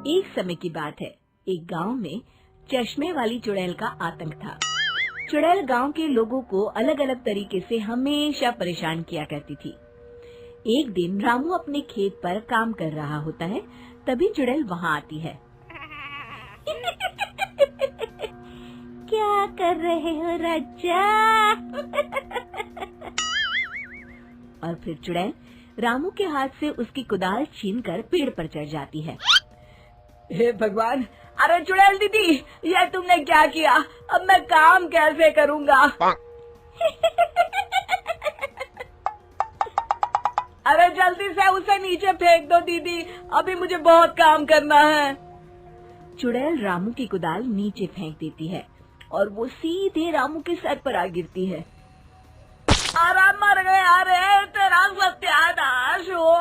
एक समय की बात है, एक गांव में चश्मे वाली चुड़ैल का आतंक था। चुड़ैल गांव के लोगों को अलग अलग तरीके से हमेशा परेशान किया करती थी। एक दिन रामू अपने खेत पर काम कर रहा होता है, तभी चुड़ैल वहाँ आती है। क्या कर रहे हो राजा? और फिर चुड़ैल रामू के हाथ से उसकी कुदाल छीनकर पेड़ पर चढ़ जाती है। हे भगवान, अरे चुड़ैल दीदी, ये तुमने क्या किया? अब मैं काम कैसे करूँगा? अरे जल्दी से उसे नीचे फेंक दो दीदी, अभी मुझे बहुत काम करना है। चुड़ैल रामू की कुदाल नीचे फेंक देती है और वो सीधे रामू के सर पर आ गिरती है। अरे मर गया रे, तेरा सत्यानाश हो।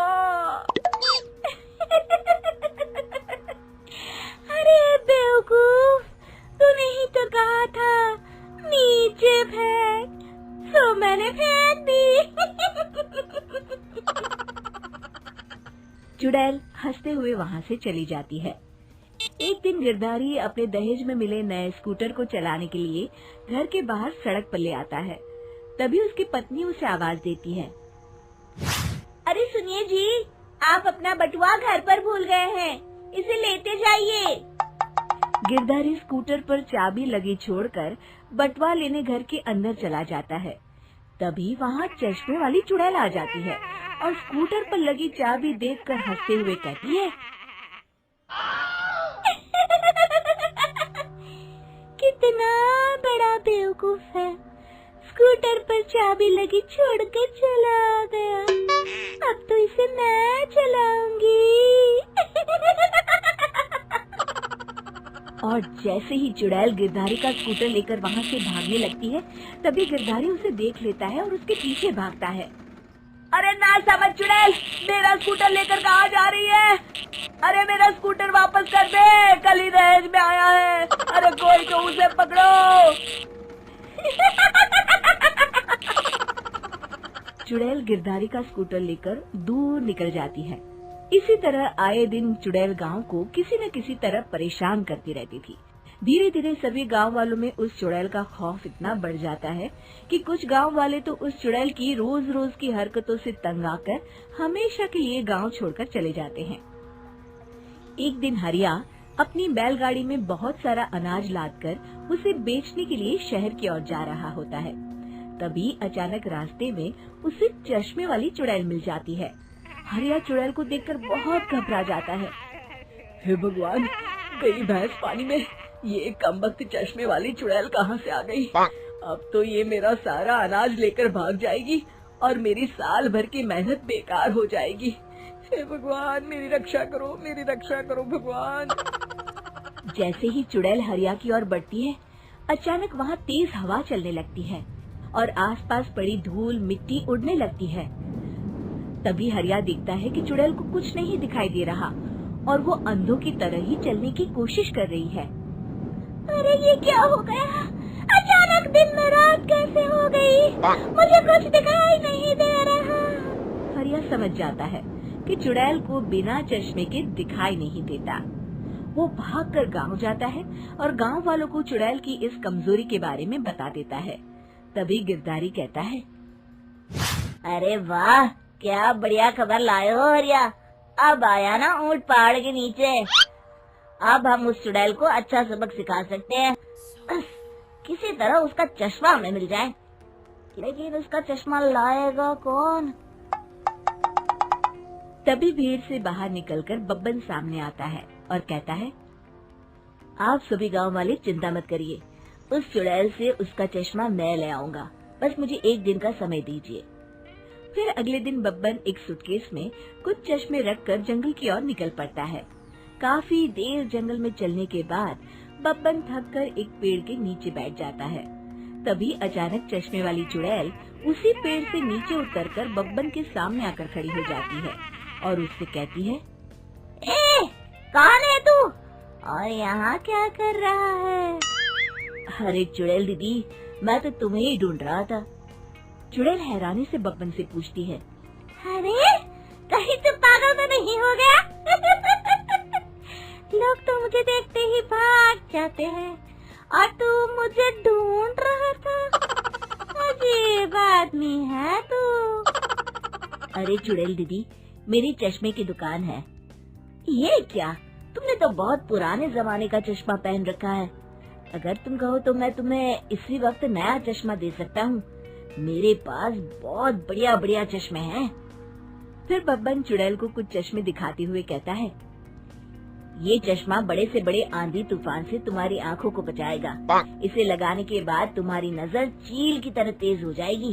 अरे बेवकूफ, तूने ही तो कहा था नीचे फेंक, तो मैंने फेंक दी। चुड़ैल हंसते हुए वहाँ से चली जाती है। एक दिन गिरधारी अपने दहेज में मिले नए स्कूटर को चलाने के लिए घर के बाहर सड़क पर ले आता है। तभी उसकी पत्नी उसे आवाज देती है। अरे सुनिए जी, आप अपना बटुआ घर पर भूल गए हैं, इसे लेते जाइए। गिरधारी स्कूटर पर चाबी लगी छोड़कर बटुआ लेने घर के अंदर चला जाता है। तभी वहाँ चश्मे वाली चुड़ैल आ जाती है और स्कूटर पर लगी चाबी देखकर हंसते हुए कहती है, कितना बड़ा बेवकूफ है, स्कूटर पर चाबी लगी छोड़कर चला गया, अब तो इसे मैं चलाऊंगी। और जैसे ही चुड़ैल गिरधारी का स्कूटर लेकर वहाँ से भागने लगती है, तभी गिरधारी उसे देख लेता है और उसके पीछे भागता है। अरे ना समझ चुड़ैल, मेरा स्कूटर लेकर कहाँ जा रही है? अरे मेरा स्कूटर वापस कर दे, कल ही दहेज में आया है। अरे कोई तो उसे पकड़ो। चुड़ैल गिरधारी का स्कूटर लेकर दूर निकल जाती है। इसी तरह आए दिन चुड़ैल गांव को किसी न किसी तरह परेशान करती रहती थी। धीरे धीरे सभी गांव वालों में उस चुड़ैल का खौफ इतना बढ़ जाता है कि कुछ गांव वाले तो उस चुड़ैल की रोज रोज की हरकतों से तंग आकर हमेशा के लिए गांव छोड़कर चले जाते हैं। एक दिन हरिया अपनी बैलगाड़ी में बहुत सारा अनाज लादकर उसे बेचने के लिए शहर की ओर जा रहा होता है। तभी अचानक रास्ते में उसे चश्मे वाली चुड़ैल मिल जाती है। हरिया चुड़ैल को देखकर बहुत घबरा जाता है। हे भगवान, गई भैंस पानी में, ये कमबख्त चश्मे वाली चुड़ैल कहाँ से आ गई? अब तो ये मेरा सारा अनाज लेकर भाग जाएगी और मेरी साल भर की मेहनत बेकार हो जाएगी। हे भगवान, मेरी रक्षा करो, मेरी रक्षा करो भगवान। जैसे ही चुड़ैल हरिया की ओर बढ़ती है, अचानक वहाँ तेज हवा चलने लगती है और आसपास पड़ी धूल मिट्टी उड़ने लगती है। तभी हरिया देखता है कि चुड़ैल को कुछ नहीं दिखाई दे रहा और वो अंधों की तरह ही चलने की कोशिश कर रही है। अरे ये क्या हो गया? अचानक दिन में रात कैसे हो गई? मुझे कुछ दिखाई नहीं दे रहा। हरिया समझ जाता है कि चुड़ैल को बिना चश्मे के दिखाई नहीं देता। वो भागकर गांव जाता है और गांव वालों को चुड़ैल की इस कमजोरी के बारे में बता देता है। तभी गिरधारी कहता है, अरे वाह, क्या बढ़िया खबर लाए हो हरिया। अब आया ना ऊंट पहाड़ के नीचे। अब हम उस चुड़ैल को अच्छा सबक सिखा सकते हैं। किसी तरह उसका चश्मा हमें मिल जाए, लेकिन उसका चश्मा लाएगा कौन? तभी भीड़ से बाहर निकलकर बब्बन सामने आता है और कहता है, आप सभी गांव वाले चिंता मत करिए, उस चुड़ैल से उसका चश्मा मैं ले आऊंगा, बस मुझे एक दिन का समय दीजिए। फिर अगले दिन बब्बन एक सूटकेस में कुछ चश्मे रखकर जंगल की ओर निकल पड़ता है। काफी देर जंगल में चलने के बाद बब्बन थककर एक पेड़ के नीचे बैठ जाता है। तभी अचानक चश्मे वाली चुड़ैल उसी पेड़ से नीचे उतरकर बब्बन के सामने आकर खड़ी हो जाती है और उससे कहती है, ए, कौन है तू और यहाँ क्या कर रहा है? अरे चुड़ैल दीदी, मैं तो तुम्हें ही ढूंढ रहा था। चुड़ैल हैरानी से बब्बन से पूछती है, अरे कहीं तो पागल तो नहीं हो गया? चाहते हैं और तू मुझे ढूंढ रहा था। अजीब आदमी है तू। अरे चुड़ैल दीदी, मेरी चश्मे की दुकान है। ये क्या, तुमने तो बहुत पुराने जमाने का चश्मा पहन रखा है। अगर तुम कहो तो मैं तुम्हें इसी वक्त नया चश्मा दे सकता हूँ। मेरे पास बहुत बढ़िया बढ़िया चश्मे हैं। फिर बब्बन चुड़ैल को कुछ चश्मे दिखाते हुए कहता है, ये चश्मा बड़े से बड़े आंधी तूफान से तुम्हारी आंखों को बचाएगा। इसे लगाने के बाद तुम्हारी नजर चील की तरह तेज हो जाएगी।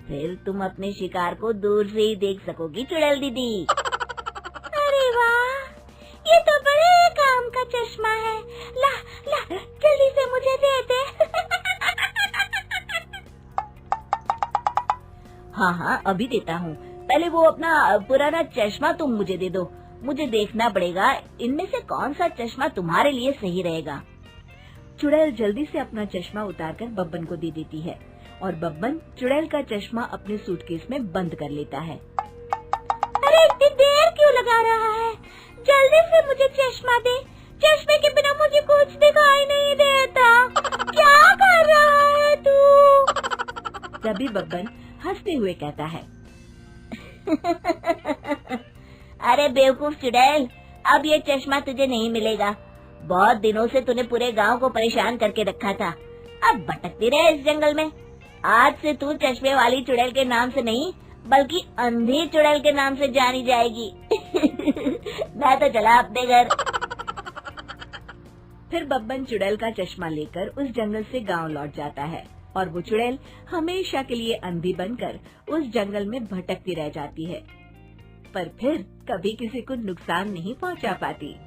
फिर तुम अपने शिकार को दूर से ही देख सकोगी चुड़ैल दीदी। अरे वाह, ये तो बड़े काम का चश्मा है। ला ला, जल्दी से मुझे दे दे। हाँ हाँ, अभी देता हूँ। पहले वो अपना पुराना चश्मा तुम मुझे दे दो। मुझे देखना पड़ेगा इनमें से कौन सा चश्मा तुम्हारे लिए सही रहेगा। चुड़ैल जल्दी से अपना चश्मा उतारकर बब्बन को दे देती है और बब्बन चुड़ैल का चश्मा अपने सूटकेस में बंद कर लेता है। अरे इतनी देर क्यों लगा रहा है? जल्दी से मुझे चश्मा दे। चश्मे के बिना मुझे कुछ दिखाई नहीं देता। क्या कर रहा है तू? तभी बब्बन हंसते हुए कहता है, अरे बेवकूफ चुड़ैल, अब ये चश्मा तुझे नहीं मिलेगा। बहुत दिनों से तूने पूरे गांव को परेशान करके रखा था। अब भटकती रहे इस जंगल में। आज से तू चश्मे वाली चुड़ैल के नाम से नहीं, बल्कि अंधी चुड़ैल के नाम से जानी जाएगी। मैं तो चला अपने घर। फिर बब्बन चुड़ैल का चश्मा लेकर उस जंगल से गांव लौट जाता है और वो चुड़ैल हमेशा के लिए अंधी बनकर उस जंगल में भटकती रह जाती है, पर फिर कभी किसी को नुकसान नहीं पहुंचा पाती।